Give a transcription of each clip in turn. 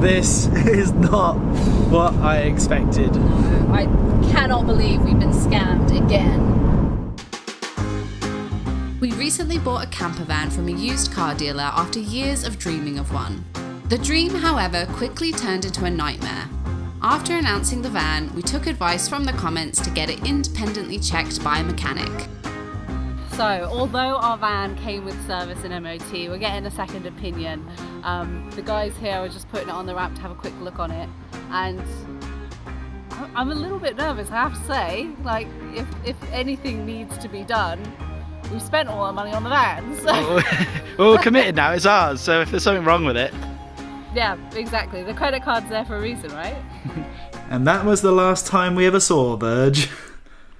This is not what I expected. No, I cannot believe we've been scammed again. We recently bought a camper van from a used car dealer after years of dreaming of one. The dream, however, quickly turned into a nightmare. After announcing the van, we took advice from the comments to get it independently checked by a mechanic. So, although our van came with service and MOT, we're getting a second opinion. The guys here are just putting it on the ramp to have a quick look on it, and I'm a little bit nervous, I have to say. Like, if anything needs to be done, we've spent all our money on the van, so... Well, we're committed now, it's ours, so if there's something wrong with it... Yeah, exactly. The credit card's there for a reason, right? And that was the last time we ever saw Verge.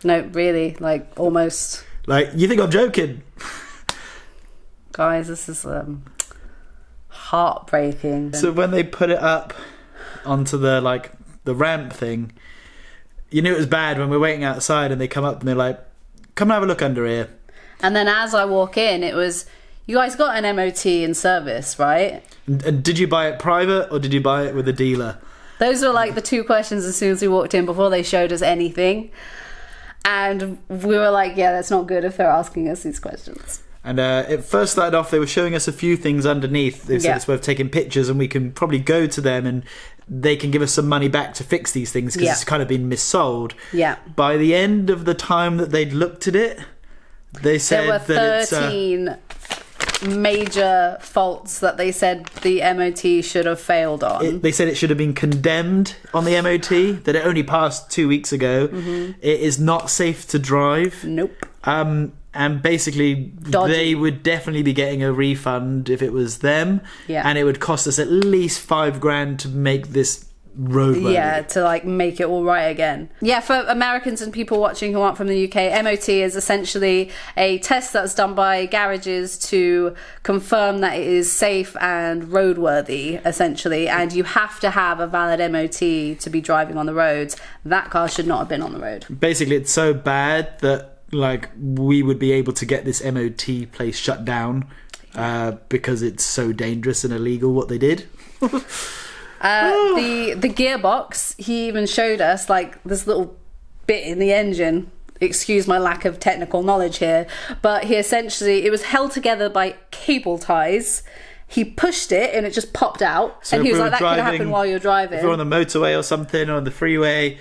No, really, like, almost... Like, you think I'm joking? Guys, this is heartbreaking. So when they put it up onto the ramp thing, you knew it was bad when we're waiting outside and they come up and they're like, come and have a look under here. And then as I walk in, it was, you guys got an MOT in service, right? And did you buy it private or did you buy it with a dealer? Those were like the two questions as soon as we walked in before they showed us anything. And we were like, yeah, that's not good if they're asking us these questions. And it first started off, they were showing us a few things underneath. They said it's worth taking pictures and we can probably go to them and they can give us some money back to fix these things because it's kind of been missold. Yeah. By the end of the time that they'd looked at it, they said there were 13 major faults that they said the MOT should have failed on. They said it should have been condemned on the MOT, that it only passed 2 weeks ago. It is not safe to drive. Nope. And basically, they would definitely be getting a refund if it was them. Yeah. And it would cost us at least $5,000 to make this roadworthy. Yeah, to like make it all right again. Yeah, for Americans and people watching who aren't from the UK, MOT is essentially a test that's done by garages to confirm that it is safe and roadworthy, essentially, and you have to have a valid MOT to be driving on the roads. That car should not have been on the road. Basically, it's so bad that like we would be able to get this MOT place shut down because it's so dangerous and illegal what they did. The gearbox, he even showed us like this little bit in the engine. Excuse my lack of technical knowledge here, but he essentially, it was held together by cable ties. He pushed it and it just popped out. So and he was like, that could happen while you're driving. If we're on the motorway or something or on the freeway,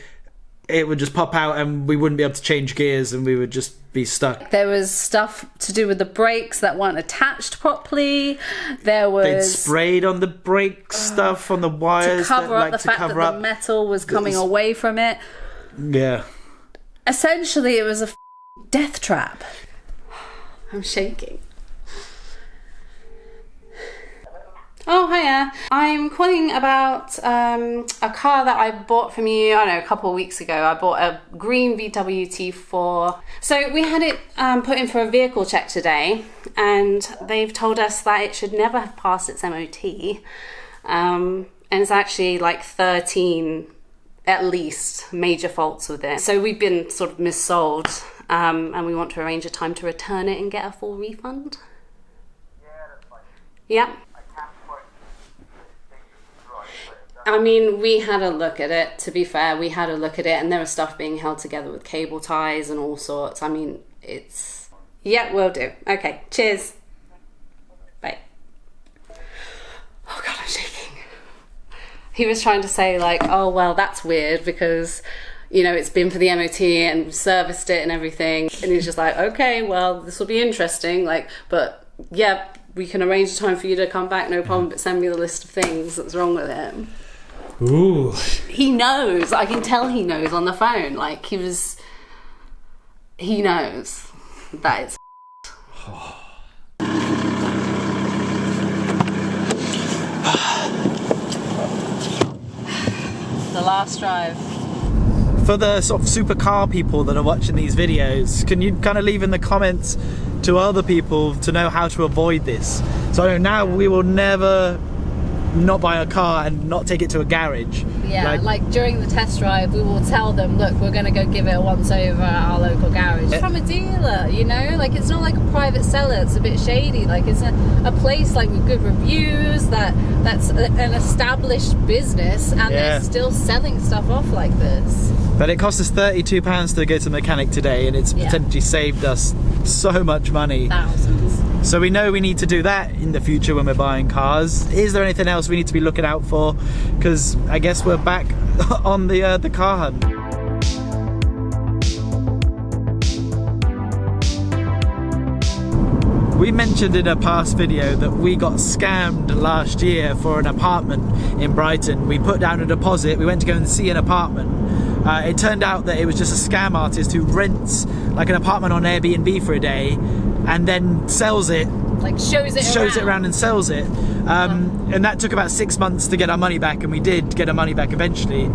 it would just pop out and we wouldn't be able to change gears and we would just be stuck. There was stuff to do with the brakes that weren't attached properly. They'd sprayed on the brake stuff on the wires to cover up the fact that the metal was coming away from it. Yeah. Essentially, it was a death trap. I'm shaking. Oh, hiya. I'm calling about a car that I bought from you, I don't know, a couple of weeks ago. I bought a green VW T4. So we had it put in for a vehicle check today, and they've told us that it should never have passed its MOT. And it's actually like 13, at least, major faults with it. So we've been sort of missold, and we want to arrange a time to return it and get a full refund. Yeah, that's fine. Yeah. I mean, we had a look at it, to be fair, we had a look at it and there was stuff being held together with cable ties and all sorts. I mean, it's... Yeah, will do. Okay, cheers. Bye. Oh God, I'm shaking. He was trying to say like, oh, well, that's weird because, you know, it's been for the MOT and serviced it and everything. And he's just like, okay, well, this will be interesting. Like, but yeah, we can arrange a time for you to come back, no problem, but send me the list of things that's wrong with him. Ooh. He knows. I can tell he knows on the phone. Like, he knows that it's the last drive. For the sort of supercar people that are watching these videos, can you kind of leave in the comments to other people to know how to avoid this? So now we will never not buy a car and not take it to a garage. Yeah, like during the test drive, we will tell them, look, we're going to go give it a once over at our local garage. From a dealer, you know, like it's not like a private seller. It's a bit shady. Like it's a place like with good reviews that's an established business, and they're still selling stuff off like this. But it cost us £32 to go to the mechanic today, and it's potentially saved us so much money. Thousands. So we know we need to do that in the future when we're buying cars. Is there anything else we need to be looking out for? Because I guess we're back on the car hunt. We mentioned in a past video that we got scammed last year for an apartment in Brighton. We put down a deposit, we went to go and see an apartment. It turned out that it was just a scam artist who rents like an apartment on Airbnb for a day and then sells it. Like shows it around and sells it. And that took about 6 months to get our money back, and we did get our money back eventually.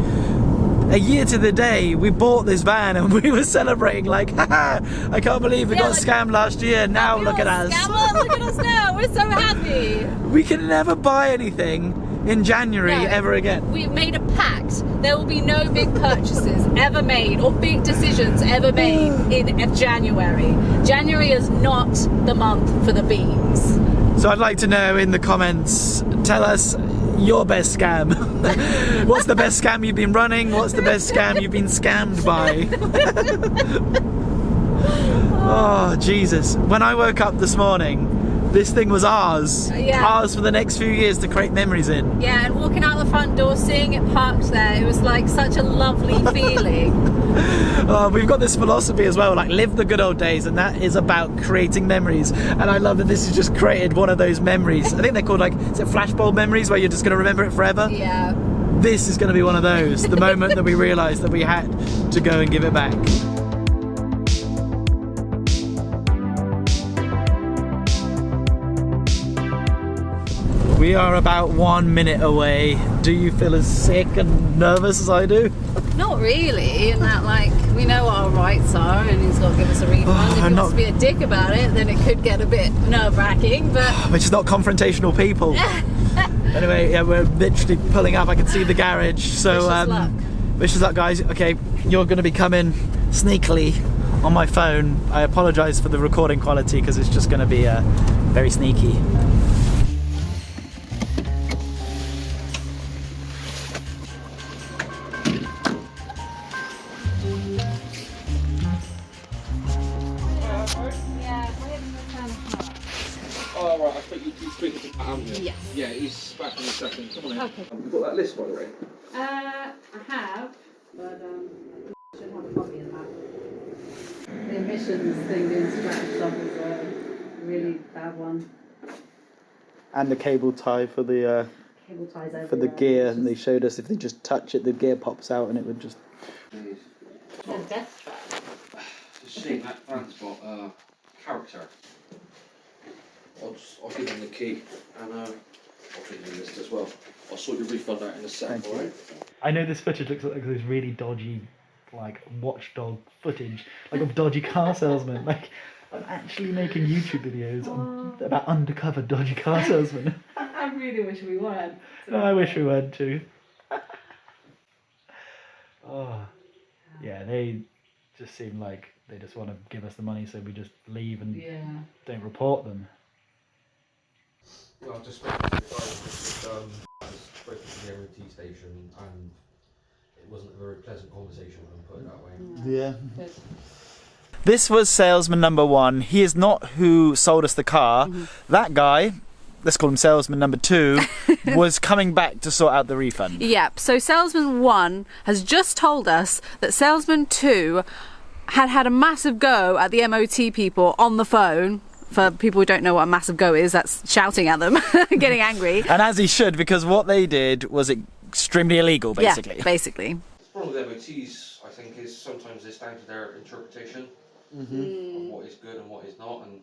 A year to the day, we bought this van and we were celebrating like, haha, I can't believe we got scammed last year. Now look at us. Look at us now. We're so happy. We can never buy anything in January ever again. We've made a pact. There will be no big purchases ever made or big decisions ever made in January. January is not the month for the beans. So I'd like to know in the comments, tell us your best scam. What's the best scam you've been running? What's the best scam you've been scammed by? Oh, Jesus. When I woke up this morning, this thing was ours. Ours for the next few years to create memories in. Yeah, and walking out the front door, seeing it parked there, it was like such a lovely feeling. We've got this philosophy as well, like live the good old days, and that is about creating memories. And I love that this has just created one of those memories. I think they're called, like, is it flashbulb memories, where you're just going to remember it forever? Yeah. This is going to be one of those, the moment that we realised that we had to go and give it back. We are about 1 minute away. Do you feel as sick and nervous as I do? Not really, in that, like, we know what our rights are and he's got to give us a refund. If he wants to be a dick about it, then it could get a bit nerve-wracking, but... We're just not confrontational people. Anyway, yeah, we're literally pulling up. I can see the garage. So, wish us luck. Wish us luck, guys. Okay, you're going to be coming sneakily on my phone. I apologise for the recording quality because it's just going to be very sneaky. Oh, right, I thought you'd be speaking to Pat. Yes. Yeah, he's back in a second. Come on in. Okay. Have you got that list, by the way? I have, but I should have a copy of that. The emissions thing doing scratch stuff is a really bad one. And the cable tie for the Cable ties over for the gear, and they showed us if they just touch it, the gear pops out, and it would just. It's a death trap. It's a shame that van's got character. I'll give him the key, and I'll give him the list as well. I'll sort your refund out in a sec. Thank you. Alright? I know this footage looks like those really dodgy, like watchdog footage, like of dodgy car salesmen. Like I'm actually making YouTube videos about undercover dodgy car salesmen. I really wish we weren't. No, I wish we weren't too. Oh, yeah, they just seem like they just want to give us the money, so we just leave and don't report them. Well, I've just spoken to the guy I spoke to the MOT station, and it wasn't a very pleasant conversation, I'll put it that way. Yeah. Good. This was salesman number 1. He is not who sold us the car. That guy, let's call him salesman number 2, was coming back to sort out the refund. Yep, so salesman 1 has just told us that salesman 2 had a massive go at the MOT people on the phone. For people who don't know what a massive go is, that's shouting at them, getting angry. And as he should, because what they did was extremely illegal, basically. Yeah, basically. The problem with MOTs, I think, is sometimes it's down to their interpretation of what is good and what is not. And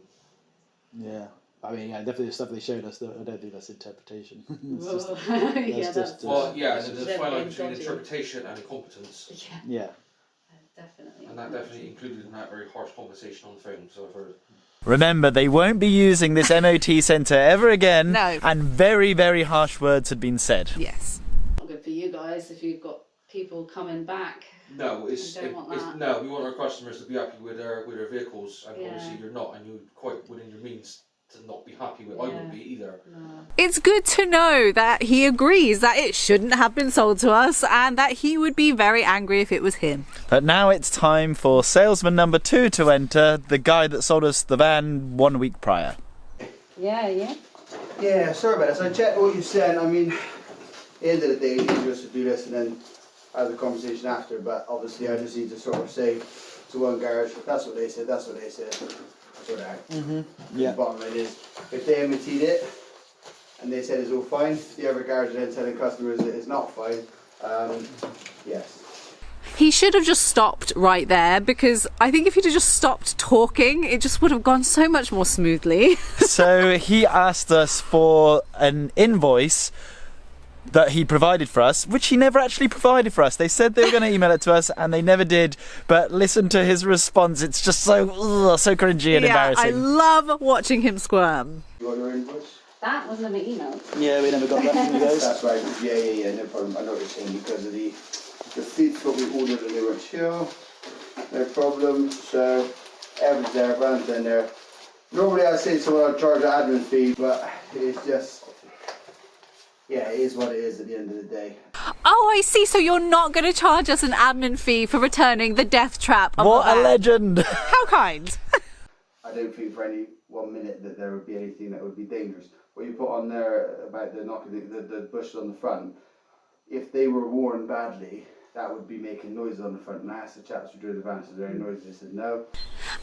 Yeah. I mean, yeah, definitely the stuff they showed us, I don't think that's interpretation. It's just, well, yeah, and there's a fine line between interpretation and incompetence. yeah. Definitely. And that definitely included in that very harsh conversation on the phone. So I've heard. Remember, they won't be using this MOT centre ever again. No. And very, very harsh words had been said. Yes. Not good for you guys if you've got people coming back. No, we want our customers to be happy with their vehicles, and obviously you're not, and you're quite within your means to not be happy with. I wouldn't be either. No. It's good to know that he agrees that it shouldn't have been sold to us, and that he would be very angry if it was him. But now it's time for salesman number 2 to enter, the guy that sold us the van 1 week prior. Yeah. Yeah, sorry about this. I checked what you said. I mean, at the end of the day, it's just to do this and then have the conversation after. But obviously, I just need to sort of say to one garage, if that's what they said, that's what they said. Sort out. Yeah. The bottom line is, if they MOT'd it and they said it's all fine, the other garage are then telling customers that it's not fine. Yes. He should have just stopped right there, because I think if he'd have just stopped talking, it just would have gone so much more smoothly. So he asked us for an invoice that he provided for us, which he never actually provided for us. They said they were going to email it to us, and they never did. But listen to his response. It's just so cringy and embarrassing. I love watching him squirm. You want your invoice? That was never emailed. Yeah, we never got that from you guys. That's right. Yeah, no problem. I know what you're saying, because of the feeds what we ordered and they were chill. No problem. So everything's there, brand's in there. Normally I'd say someone I'd charge an admin fee, but it's just, yeah, it is what it is at the end of the day. Oh, I see. So you're not going to charge us an admin fee for returning the death trap of What the a van. legend! How kind. I don't think for any 1 minute that there would be anything that would be dangerous. What you put on there about the knocking the bushes on the front, if they were worn badly, that would be making noises on the front. And I asked the chaps who drew the van, is there any noises? They said no.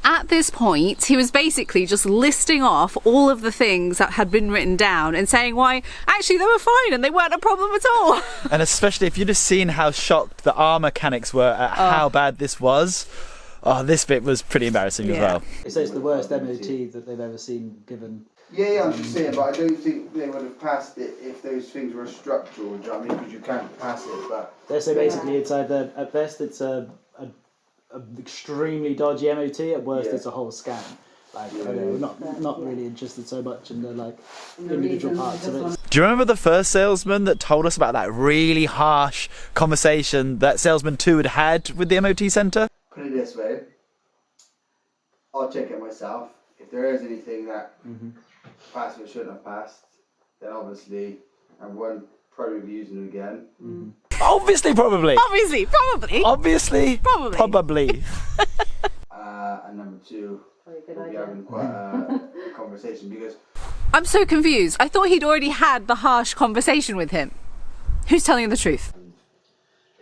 At this point, he was basically just listing off all of the things that had been written down and saying why actually they were fine and they weren't a problem at all. And especially if you'd have seen how shocked our mechanics were at how bad this was. Oh, this bit was pretty embarrassing as well. So it's the worst MOT that they've ever seen given. Yeah, I'm just saying, but I don't think they would have passed it if those things were structural, do you know what I mean? Because you can't pass it, but... So basically it's either, at best it's a extremely dodgy MOT, at worst it's a whole scam. Like, I don't know, not really interested so much in the individual parts of it. Do you remember the first salesman that told us about that really harsh conversation that salesman 2 had had with the MOT centre? Put it this way, I'll check it myself. If there is anything that passed or shouldn't have passed, then obviously I won't probably be using it again. Obviously, probably. Obviously, probably. Obviously, Probably. And number 2, we'll be having quite a conversation, because... I'm so confused. I thought he'd already had the harsh conversation with him. Who's telling you the truth?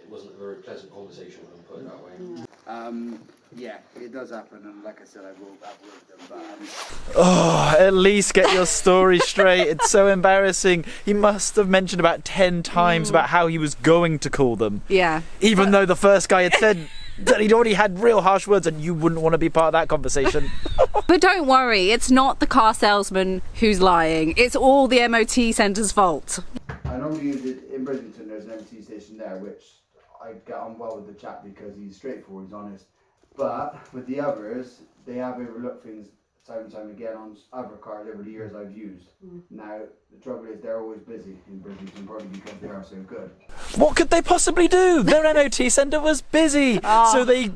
It wasn't a very pleasant conversation, when I put it that way. Yeah, it does happen, and like I said, I will have with them, but... Oh, at least get your story straight. It's so embarrassing. He must have mentioned about 10 times about how he was going to call them. Yeah. Even though the first guy had said that he'd already had real harsh words and you wouldn't want to be part of that conversation. But don't worry, it's not the car salesman who's lying. It's all the MOT centre's fault. I normally use it in Bridgerton, there's an MT station there, which I get on well with the chap because he's straightforward, he's honest. But with the others, they have overlooked things time and time again on other cars over the years I've used. Now, the trouble is they're always busy in Bridgerton, probably because they are so good. What could they possibly do? Their MOT centre was busy. So they're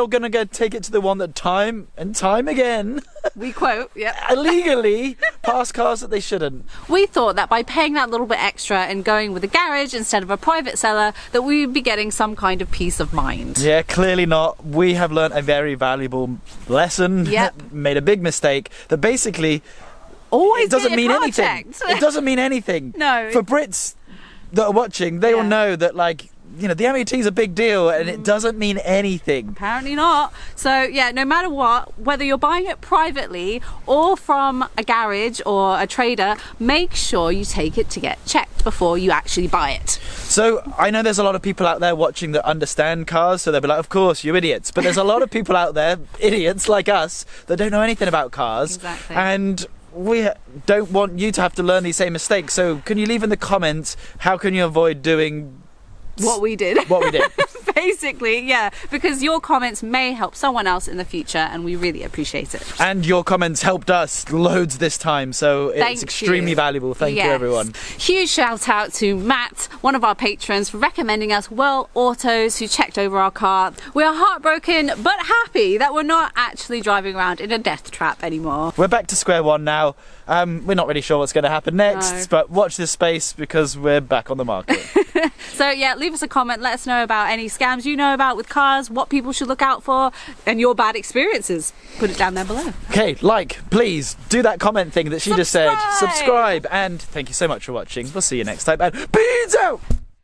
going to go take it to the one that time and time again, We quote, yeah. illegally pass cars that they shouldn't. We thought that by paying that little bit extra and going with a garage instead of a private seller, that we would be getting some kind of peace of mind. Yeah, clearly not. We have learnt a very valuable lesson. Yep. Made a big mistake. That basically Always it doesn't get your mean car anything. checked. It doesn't mean anything. No. For Brits that are watching, they will know that, the MOT is a big deal and it doesn't mean anything. Apparently not. So yeah, no matter what, whether you're buying it privately or from a garage or a trader, make sure you take it to get checked before you actually buy it. So I know there's a lot of people out there watching that understand cars, so they'll be like, of course, you idiots. But there's a lot of people out there, idiots like us, that don't know anything about cars. Exactly. And we don't want you to have to learn these same mistakes. So can you leave in the comments, how can you avoid doing What we did. what we did? Basically, yeah, because your comments may help someone else in the future, and we really appreciate it. And your comments helped us loads this time, so it's extremely valuable. Thank you, everyone. Huge shout out to Matt, one of our patrons, for recommending us Well Autos, who checked over our car. We are heartbroken but happy that we're not actually driving around in a death trap anymore. We're back to square one now. We're not really sure what's going to happen next, but watch this space because we're back on the market. So yeah, leave us a comment, let us know about any scams you know about with cars, what people should look out for, and your bad experiences. Put it down there below. Okay, please do that comment thing that she just said. Subscribe, and thank you so much for watching. We'll see you next time, and peace out!